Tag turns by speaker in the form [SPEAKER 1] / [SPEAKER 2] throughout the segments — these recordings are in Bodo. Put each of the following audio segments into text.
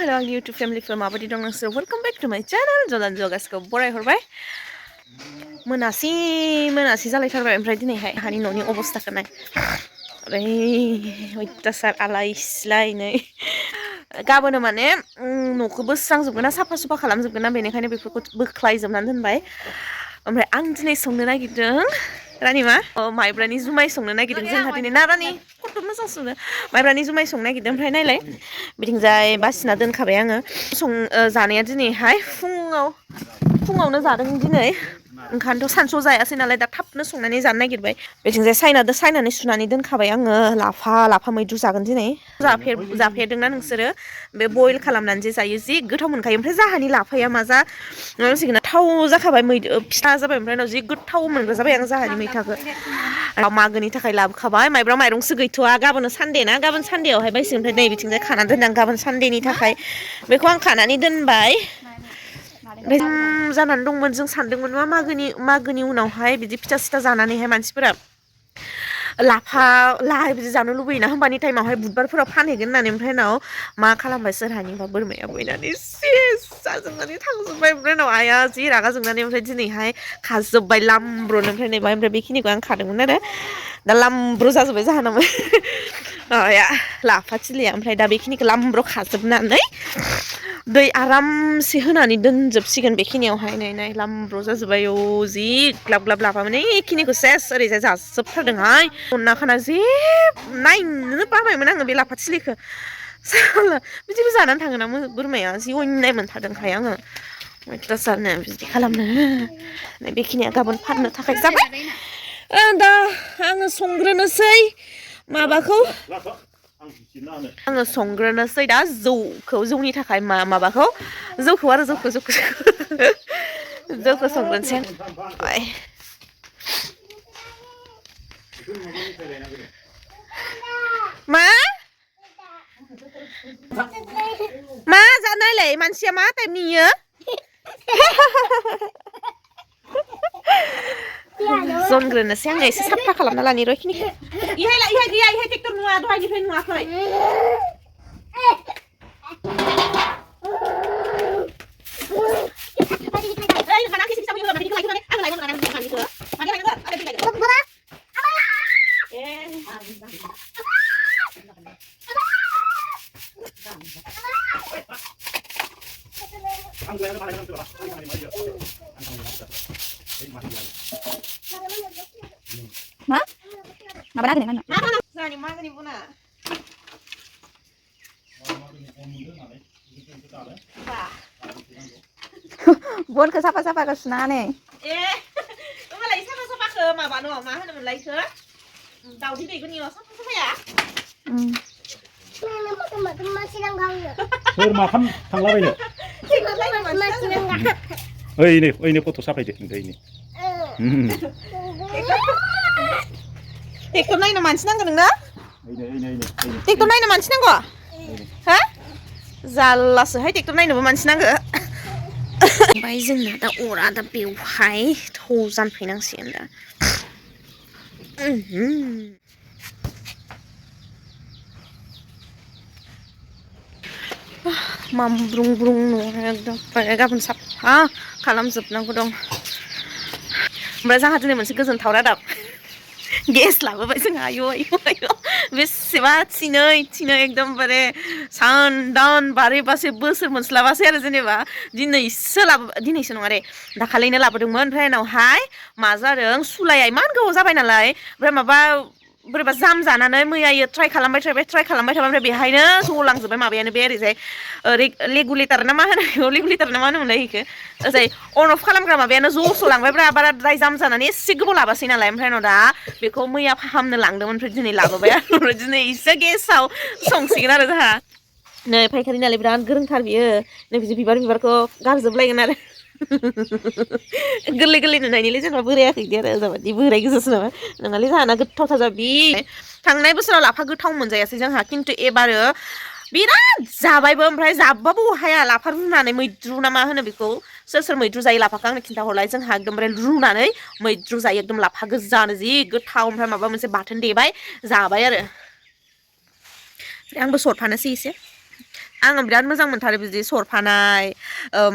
[SPEAKER 1] हेलो आंनि इउटुब फेमिलिफोर माबायदि दं नोंसोर वेलकाम बेक टु माय चेनेल जलान जगासखौ बरायहरबाय मोनासि जालायथारबाय ओमफ्राय दिनैहाय हानि न'नि अबस्थाखौ नाय ओरै अयथासार आलाय सिलाय नै गाबोनो माने न'खौ बोस्रांजोबगोन ना साफा सुफा खालामजोबगोन ना बेनिखायनो बेफोरखौ बोख्लायजोबनानै दोनबाय ओमफ्राय आं दिनै संनो नागिरदों रानिमा माइब्रानि जुमाय संनो नागिरदों जोंहा दिनै नारानि खथ' मोजां संनो माइब्रानि जुमाय संनो नागिरदों ओमफ्राय नायलाय बिथिंजाय बासिना दोनखाबाय आङो जानाया दिनैहाय फुङावनो जादों दिनै ओंखायनोथ' सानसुआव जायासै नालाय दा थाबनो संनानै जानो नागिरबाय बिथिंजाय सायनानै सुनानै दोनखाबाय आङो लाफा मैद्रु जागोन दिनै जाफेरदोंना नोंसोरो बे बयल खालामनानै जे जायो जि गोथाव मोनखायो ओमफ्राय जाहानि लाफाया मा जासिगोन थाव जाखाबाय फिसा जाबाय ओमफ्राय उनाव जि गोथाव मोनग्रा जाबाय आं जाहानि मैथाखौ मागोनि थाखाय लाबोखाबाय माइब्रा माइरंसो गैथ'वा गाबोन सानदे ना गाबोन सानदेआवहाय बायसिगोन ओमफ्राय नै बिथिंजाय खानानै दोनदां गाबोन सानदेनि थाखाय बेखौ आं खानानै दोनबाय जानानै दंमोन जों सानदोंमोन मा मागोनि उनावहाय बिदि फिथा सिथा जानानैहाय मानसिफोरा लाइ बिदि जानो लुबैयोना होमबानि टाइमावहाय बुधबारफोराव फानहैगोन होननानै ओमफ्राय उनाव मा खालामबाय सोरहानिबा बोरमाया बैनानै सेस जाजोबनानै थांजोब्बाय ओमफ्राय उनाव आइया जि रागा जोंनानै ओमफ्राय दिनैहाय खाजोब्बाय लामब्र'नो ओमफ्राय बेखिनिखौ आं खादोंमोन आरो दा लामब्र' जाजोब्बाय जाहोनाबो माबाया लाफा थिलिया ओमफ्राय दा बेखिनिखौ लामब्र' खाजोबनानै दै आरामसे होनानै दोनजोबसिगोन बेखिनियावहाय नाय लामब्र' जाजोब्बाय जि ग्लाब ग्लाब लाफामोन बेखिनिखौ सेस ओरैजाय जाजोबथारदोंहाय अनला खाना जे नायनोनो बाबायमोन आङो बे लाफा थिलिखौ बिदिबो जानानै थाङोना बोरमाया जि अयनाय मोनथारदोंहाय आङो अयथासारनो बिदि खालामनो बेखिनिया गाबोन फाननो थाखाय जाबाय दा आङो संग्रोनोसै माबाखौ आङो संग्रोनोसै दा जौनि थाखाय माबाखौ जौखौ संग्रोनोसै मा जानायलाय मानसिया मा टाइपनि इयो जनग्रोनोसै आङो एसे साफा खालामना लानि र' इखिनिखौ इहाय गैया इहाय ट्रेक्टर नुवा दहायनिफ्राय नुवाखै
[SPEAKER 2] मा? Apa lagi dengan?
[SPEAKER 1] Magani buna.
[SPEAKER 2] Buat ke siapa ke sana nih?
[SPEAKER 1] Malah siapa ke mama no, mama hanya mulai ke. Tahu di dek ni siapa ya?
[SPEAKER 3] masih nanggang.
[SPEAKER 4] makan tanggal ini.
[SPEAKER 3] Masih nanggang.
[SPEAKER 4] ini foto siapa ini? Ini.
[SPEAKER 1] Tiktok naik nama mancis nangga nengga?
[SPEAKER 4] Ini.
[SPEAKER 1] Tiktok naik nama mancis nangga? Hah? Zalas, hai tiktok naik nama mancis nangga? Baik जोंना दा अरा दा बेवहाय थौ जानफैनांसिगोन दा मामब्रुं न'आ एकदम गाबोन साफा खालामजोबनांगौ दं ओमफ्राय जोंहा दिनै मोनसे गोजोनथाव रादाब गेस लाबोबाय जोंहा आयौ बेसेबा थिनै एकदमबारे सानदान बारैबासो बोसोर मोनस्लाबासै आरो जेनेबा दिनैसो नङा रे दाखालिनो लाबोदोंमोन ओमफ्राय उनावहाय मा जादों सुलाया इमान गोबाव जाबाय नालाय ओमफ्राय माबा बोरैबा जाम जानानै मैयायो ट्राइ खालामबाय थाबाय ओमफ्राय बेहायनो जलांजोब्बाय माबायानो बे ओरैजाय रेगुलेटर ना मा होनोमोनलाय बेखौ ओरैजाय अन अफ खालामग्रा माबायानो जस'लांबायब्रा बाराद्राय जाम जानानै एसे गोबाव लाबासै नालाय ओमफ्राय उनाव दा बेखौ मैया फाहामनो लांदोंमोन ओमफ्राय दिनै लाबोबाय आरो दिनै एसे गेसाव संसिगोन आरो जोंहा नै फायखारि नालाय बिराद गोरोंथार बियो नै बिदि बिबारखौ गारजोबलायगोन आरो गोरलै नुनायनिलै जेनेबा बोरायाखै बिदि आरो जाबादि बोराय गोजासो नामा नङालै जोंहाना गोथावथार जाबि थांनाय बोसोराव लाफा गोथाव मोनजायासै जोंहा खिन्थु एबारो बिराद जाबायबो ओमफ्राय जाबाबो हाया लाफा रुनानै मैद्रु ना मा होनो बेखौ सोर मैद्रु जायो लाफाखौ आंनो खिन्थाहरलाय जोंहा एकदमबारे रुनानै मैद्रु जायो एकदम लाफा गोजानो जि गोथाव ओमफ्राय माबा मोनसे बाथोन देबाय जाबाय आरो आंबो सरफानोसै एसे आङो बिराद मोजां मोनथारो बिदि सरफानाय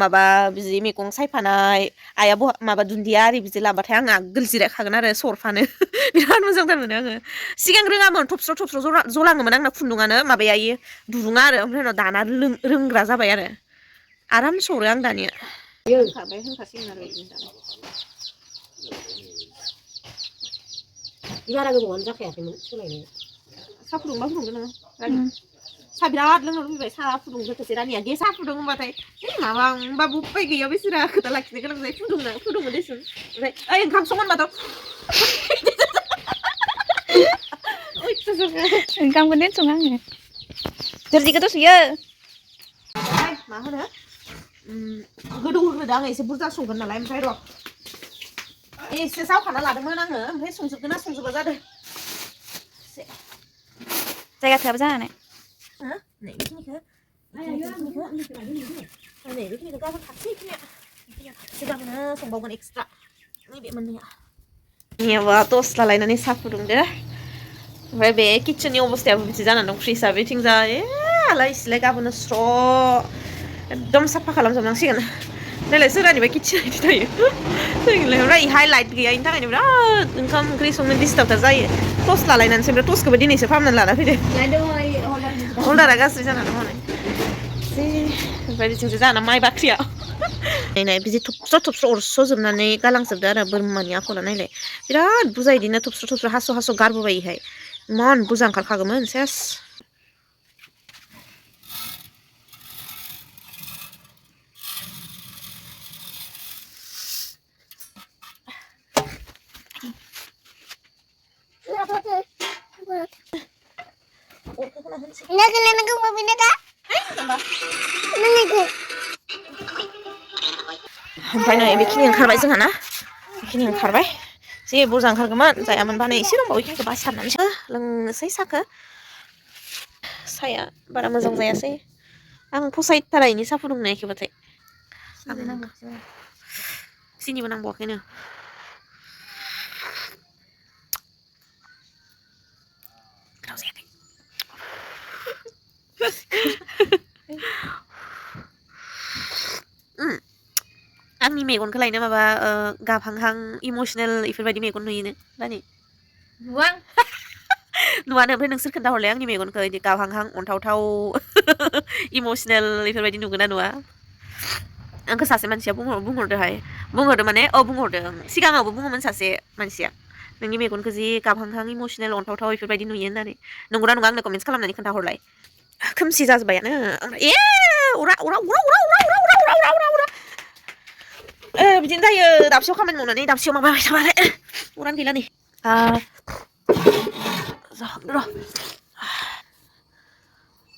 [SPEAKER 1] माबा बिदि मैगं सायफानाय आइया माबा दुन्दिया आरि बिदि लाबाथाय आङो आगोल जिरायखागोन आरो सरफानो बिराद मोजांथार मोनो आङो सिगां रोङामोन थबस्र' थबस्र' जलाङोमोन आंना खुन्दुङानो माबाया इयो दुरुङा आरो ओमफ्राय उनाव दाना रोंग्रा जाबाय आरो आराम सरो आं दानिया होनखासिगोन आरो
[SPEAKER 5] बारा गोबावानो जाखायाखैमोन सोलायनाया
[SPEAKER 1] साहा फुदुंबा फुदुंगोन नोङो रानि साहा बिराद लोंनो लुबैबाय साहा फुदुंनो खोसे रानिया गे साहा फुदुं होनबाथाय माबा होनबाबो उपाय गैया बेसोरा खोथा लाखिनो गोनां जायो फुदुङो देसुन ओमफ्राय ओइ ओंखाम संगोनबाथ'
[SPEAKER 2] ओंखामखौ दोनसङो आङो दोरजिखौथ' सुयो
[SPEAKER 1] मा होनो गोदौ होग्रोदो आङो एसे बुरजा संगोन नालाय ओमफ्राय र' एसे जावखाना लादोंमोन आङो ओमफ्राय संजोबगोन ना संजोबा जादों
[SPEAKER 2] जायगा थोआबो जानानै
[SPEAKER 1] नै बेखिनिखौ गाबोन खासै बेखिनिया गाबोनो संबावगोन एक्सट्रा नैबे मोननैया नियाबा टस्ट लालायनानै साहा फुदुंदो ओमफ्राय बे किटचेननि अबस्थायाबो बिदि जानानै दं फ्रिजआ बेथिंजाय आलाय सिलाय गाबोनो स्र' एकदम साफा खालामजोबनांसिगोन नायलाय सोरहानिबा किटचेना बिदि थायो ओमफ्राय इहाय लाइट गैया इनि थाखायनो बिराद ओंखाम ओंख्रि संनो डिस्टार्बथार जायो टस्ट लालायनानैसो ओमफ्राय टस्टखौबो दिनैसो फाहामनानै लाना फैदो हल्दारा गाज्रि जानानै दङ ओमफ्राय बिथिंसो जाना माइ बाख्रिया नायनाय बिदि थबस्र' अरस'जोबनानै गालांजोबदो आरो बोरमानि आखला नायलाय बिराद बुरजा इदिनो थबस्र' हास' गारबोबाय इहाय इमान बुरजा ओंखारखागौमोन सेस ओमफ्राय नै बेखिनि ओंखारबाय जोंहा ना बेखिनि ओंखारबाय जे बुरजा ओंखारगौमोन जायामोनबा नै एसे दंबावो बेखिनिखौ बासिथारनानैसो लोंनोसै साहाया बारा मोजां जायासै आं फसायथारा इनि साहा फुदुंनायखौबाथाय सिनिबो नांबावाखैनो गोथाव जायाखै आंनि मेगनखौ लायनो माबा गाबहांहां इमसनेल इफोरबायदि मेगन नुयोनो रानि नुवानो ओमफ्राय नोंसोर खोन्थाहरलाय आंनि मेगनखौ इदि गाबहांहां अन्थावथाव इमसनेल इफोरबायदि नुगोन ना नुवा आंखौ सासे मानसिया बुंहरदो माने बुंहरदों सिगाङावबो बुङोमोन सासे मानसिया नोंनि मेगनखौ जि गाबहांहां इमसनेल अन्थावथाव इफोरबायदि नुयो होननानै नंगौना नङा आंनो कमेन्ट्स खालामनानै खोन्थाहरलाय खोमसि जाजोब्बायानो बिदिनो जायो दाबसेयाव खामानि मावनानै दाबसेयाव माबाबाय थाबालाय उरान गैला नै जाहाबदो र'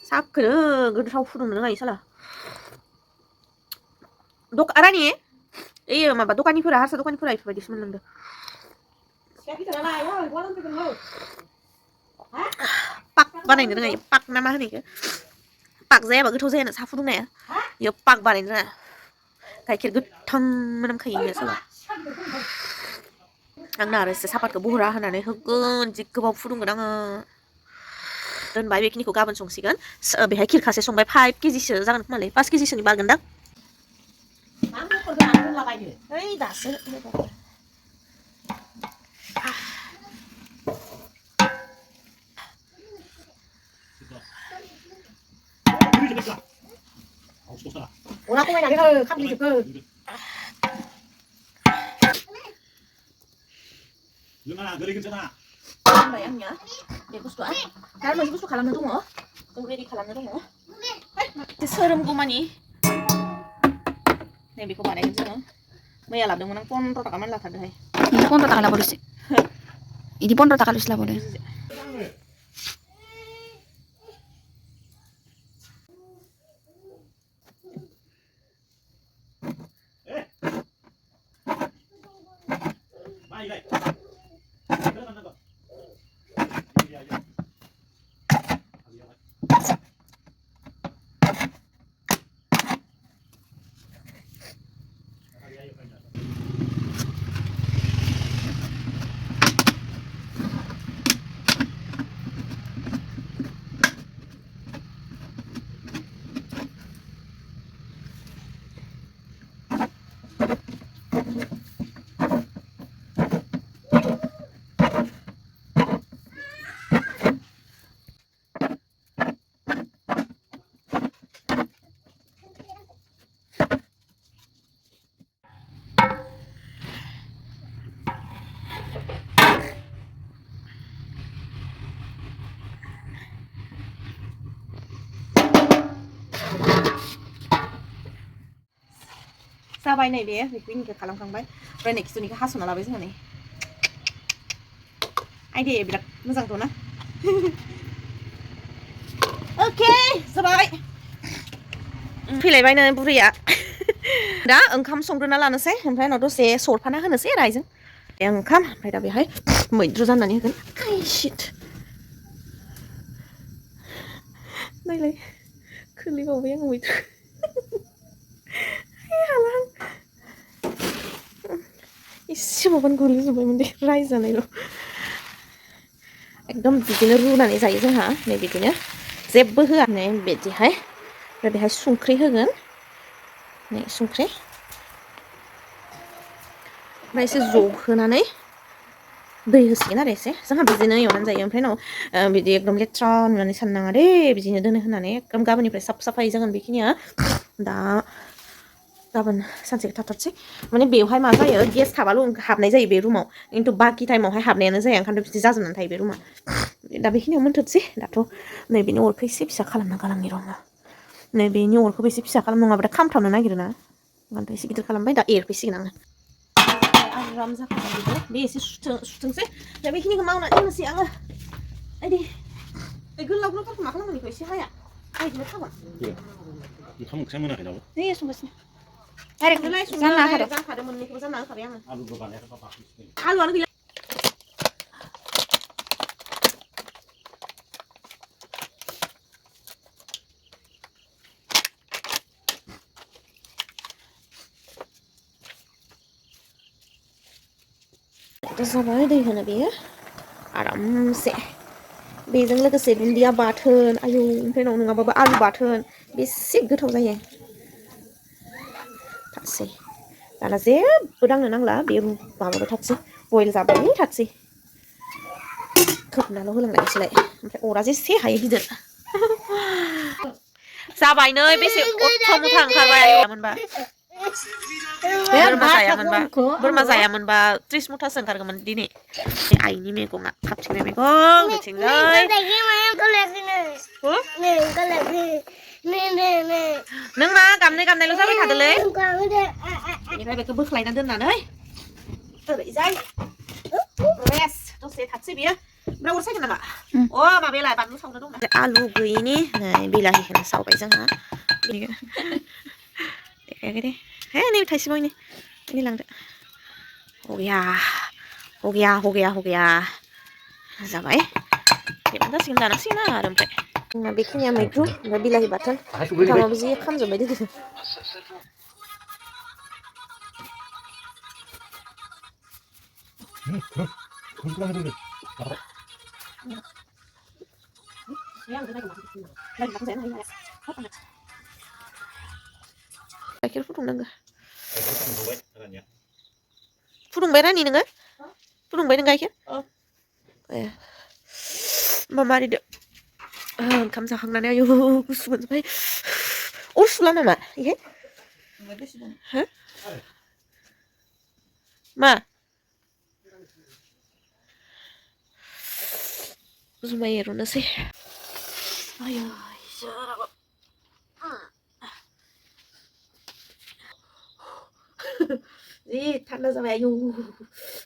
[SPEAKER 1] साहाखौनो गोथाव फुदुंनो रोङा साला रानि ओइ माबा दखानिफोरा हारसा दखानिफोरा इफोरबायदिसो मोनलोंदो पाक बानायनो रोङा पाक ना मा होनो इखो पाक जायाबा गोथाव जायानो साहा फुदुंनाया इयो पाक बानायनो रोङा गाइखेर गोथां मोनामखायो इयो साला आंना आरो एसे सापातखौ बुहुरा होनानै होगोन जि गोबाव फुदुंगोन आङो दोनबाय बेखिनिखौ गाबोन संसिगोन बेहाय खिरखासे संबाय 5 केजिसो जागोन खोमालै 5 केजिसोनि बारगोनदां ओइ दासो
[SPEAKER 5] अरा खमायनानै हो खामग्लिजोबो
[SPEAKER 1] दोनबाय आंनिया बे बुस्थुआ दा मोनसे बुस्थु खालामनो दङ जों रेडि खालामनो दङ सोरोमगौमानि नै बेखौ बानायगोन जोङो मैया लाबोदोंमोन आं 15 थाखा मानि लाथारदोंहाय
[SPEAKER 2] इदि 15 थाखा लाबोदोसो इदि 15 थाखाल'सो लाबोदो
[SPEAKER 1] जाबाय नै बे बेखिनिखौ खालामखांबाय ओमफ्राय नै खिथुनिखौ हास'ना लाबाय जोंहा नै आइडिया बिराद मोजांथ' ना अके जाबाय फैलायबाय नै बुरैया दा ओंखाम संग्रोना लानोसै ओमफ्राय उनाव दसे सरफाना होनोसै रायजों बे ओंखाम ओमफ्राय दा बेहाय मैद्रु जाननानै होगोन आइ शिट नायलाय खोलैबावबाय आङो मैद्रु एसेबाबो गोलैजोब्बायमोन दे रायजानायल' एकदम बिदिनो रुनानै जायो जोंहा नै बिदिनो जेबो होआ नै बिदिहाय ओमफ्राय बेहाय संख्रि होगोन नै संख्रि ओमफ्राय एसे जबहोनानै दै होसिगोन आरो एसे जोंहा बिदिनो एवनानै जायो ओमफ्राय उनाव बिदि एकदम लेथ्रा नुनानै साननाङा दे बिदिनो दोनो होननानै एकदम गाबोननिफ्राय साफ साफायै जागोन बेखिनिया दा गाबोन सानसेखौ थाथारसै माने बेवहाय मा जायो गेस थाबाल' हाबनाय जायो बे रुमाव खिन्थु बाखि टाइमावहाय हाबनायानो जाया ओंखायनोथ' बिदि जाजोबनानै थायो बे रुमा दा बेखिनियाव मोनथोंसै दाथ' नैबेनि अरखौ एसे फिसा खालामना गालांनि र' नैबेनि अरखौबो एसे फिसा खालाम नङाबाथाय खामथाबनो नागिरो ना ओंखायनोथ' एसे गिदिर खालामबाय दा एरफैसिगोन आङो आराम जाखांबाय बेबो बे एसे सुथोंसै दा बेखिनिखौ मावनानै होनोसै आङो आइदि बे गोलाव गोलावफोरखौ मा खालामगोन बेखौ एसे हाया बिदिनो थागोन
[SPEAKER 4] ओंखाम ओंख्रि मोनाखै दाबो
[SPEAKER 2] नै संगासिनो डाइरेक्ट जानना होखादों
[SPEAKER 1] जाखादों मोननैखौबो जानना होखाबाय आङो
[SPEAKER 4] आलुबो बानायाखै बाखि
[SPEAKER 1] आलुआनो गैला जाबाय दै होनो बेयो आरामसे बेजों लोगोसे दुन्दिया बाथोन आयौ ओमफ्राय उनाव नङाबाबो आलु बाथोन बेसे गोथाव जायो थासै दाना जेबो दांनो नांला बे माबाबाय थाथसै बयल जाबाय थाथसै खोबनाल' होलांनायसैलाय ओमफ्राय अरा जेसे हायो गिदिर जाबाय नै बेसे अथ्थ' मुथा ओंखारबाय मोनबा बोरमा जायामोनबा 30 मुथासो ओंखारगौमोन दिनै आइनि मैगङा खाबथिंनाय मैगं बिथिंजाय नों मा गाबनाय गाबनायल' जाबाय थादोलै बेनिफ्राय बेखौ बोख्लायना दोननानै ओरैजाय रेस्ट दसे थाथसै बियो ओमफ्राय अर सायगोन नामा अ माबायालाय बानलु सावनो दं आलु गैयिनि नै बिलाहिखौनो सावबाय जोंहा देखायाखै दे हे नैबे थाइसेबाव नै लांदो हगैया हगैया हगैया हगैया जाबाय बेनो जासिगोन दानांसिगोन आरो ओमफ्राय बेखिनिया मैद्रु ओमफ्राय बिलाहि बाथोन ओंखामाबो जि खामजोब्बाय दिनै गाइखेर फुदुंनांगौ फुदुंबाय रानि नोङो फुदुंबाय नों गाइखेर ए होमबा मारिदो ओंखाम जाखांनानै आयु गुसु मोनजोब्बाय अर सुला नामा इहे हो मा जुमाय एरनोसै आयु इसोराबो जि थान्दा जाबाय आयु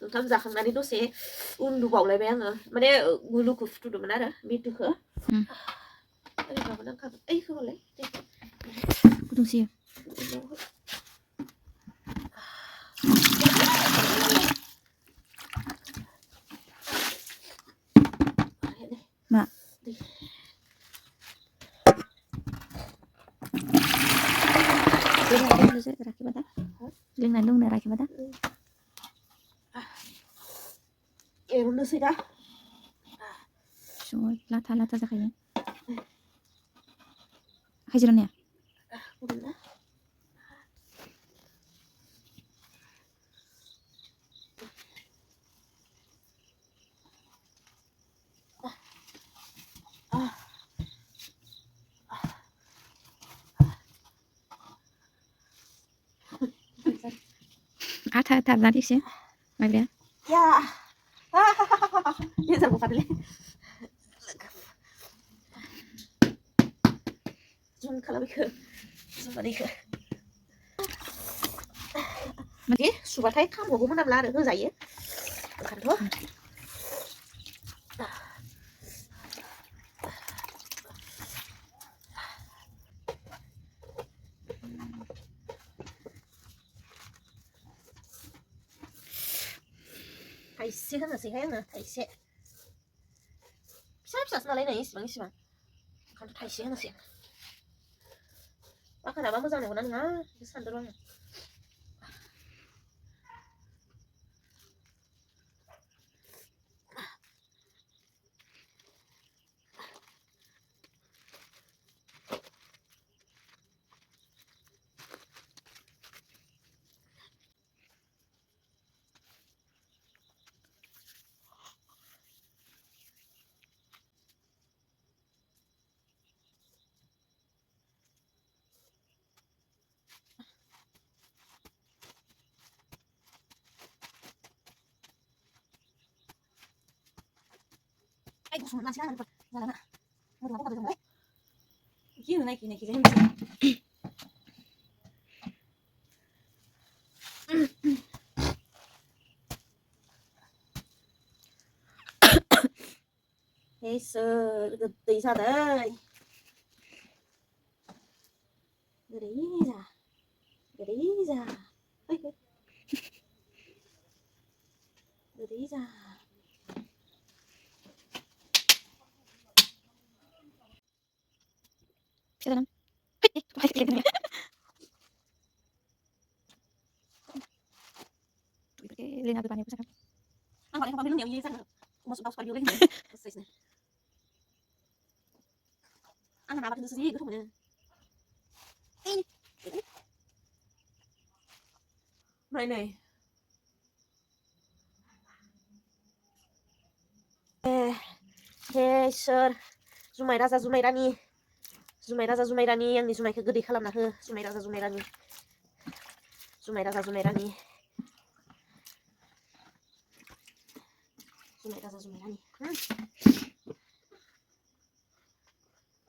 [SPEAKER 1] ओंखाम जाखांनानै दसे उन्दुबावलायबाय आङो माने गुलुखौ फुथुदोंमोन आरो मिथुखौ ओरैबाबो नांखागोन ओइ होबालाय
[SPEAKER 2] गुदुंसोयो मा लोंनानै दंनो राखिबा दा
[SPEAKER 1] एरनोसै दा
[SPEAKER 2] लाथा लाथा जाखायो हाजिरा नाया थाबना एसे माबाया
[SPEAKER 1] या गेजेर बखादोलै जुम खालामैखो जुमानैखो बिदि सुबाथाय खामगौमोन नाब्ला आरो होजायो ओंखायनोथ' थाइसे होनोसैहाय आङो थाइसे फिसा फिसासो नालाय नै इसिबां ओंखायनोथ' थाइसे होनोसै आं बाखोनाबा मोजां नंगौना नङा बेखौ सानदों आङो Ay, gusto mo na sila. Ano ba? Wala na. Ano ba? Ano ba? Yun, naiki sa himsi. Hey, sir. Gede sa day. Gede. Ay, gede.
[SPEAKER 2] bisa dalam Lena depannya bisa kan
[SPEAKER 1] Ang balik pa bilong niya, sa masuk pa bilong niya. Size na. Ang nabat dito sa sige, gusto mo na. Nay. Hey, sir. Zumairani. Yang ni Zumaika gede खालामना हो. Zumairani. Zumairani.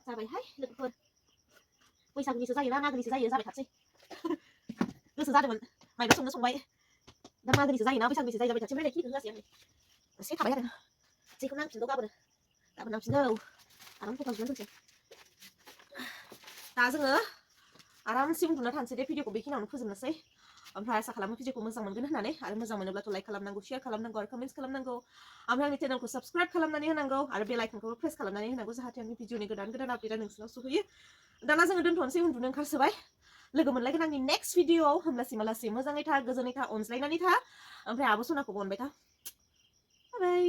[SPEAKER 1] जाबायहाय लोगोफोर बैसागुनिसो जायोना मागोनिसो जायो जाबाय थासै गोसो जादोंमोन माइबा संबाय दा मागोनिसो जायोना बैसागुनिसो जायो जाबाय थासै ओमफ्राय खिखौ होआसै आङो एसे थाबाय आरो जेखौ नांफिनगौ गाबोन नांफिनगौ आराम गोथाव संना दोनसै दा जोङो आरामसे उन्दुना थानोसै दे भिडिअखौ बेखिनियावनो फोजोबनोसै ओमफ्राय आसा खालामो भिडिअखौ मोजां मोनगोन होननानै आरो मोजां मोनोब्लाथ' लाइक खालामनांगौ शेयार खालामनांगौ आरो कमेन्ट्स खालामनांगौ ओमफ्राय आंनि चेनेलखौ साबस्क्राइब खालामनानै होनांगौ आरो बेल आइकनखौबो प्रेस खालामनानै होनांगौ जाहाथे आंनि भिडिअनि गोदान आपडेटआ नोंसिनाव सहैयो दाना जोङो दोनथ'नोसै उन्दुनो ओंखारसोबाय लोगो मोनलायगोन आंनि नेक्स्ट भिडिअआव होमब्लासिम मोजाङै था गोजोनै था अनज्लायनानै था ओमफ्राय आब' सनाखौबो अनबाय था बाय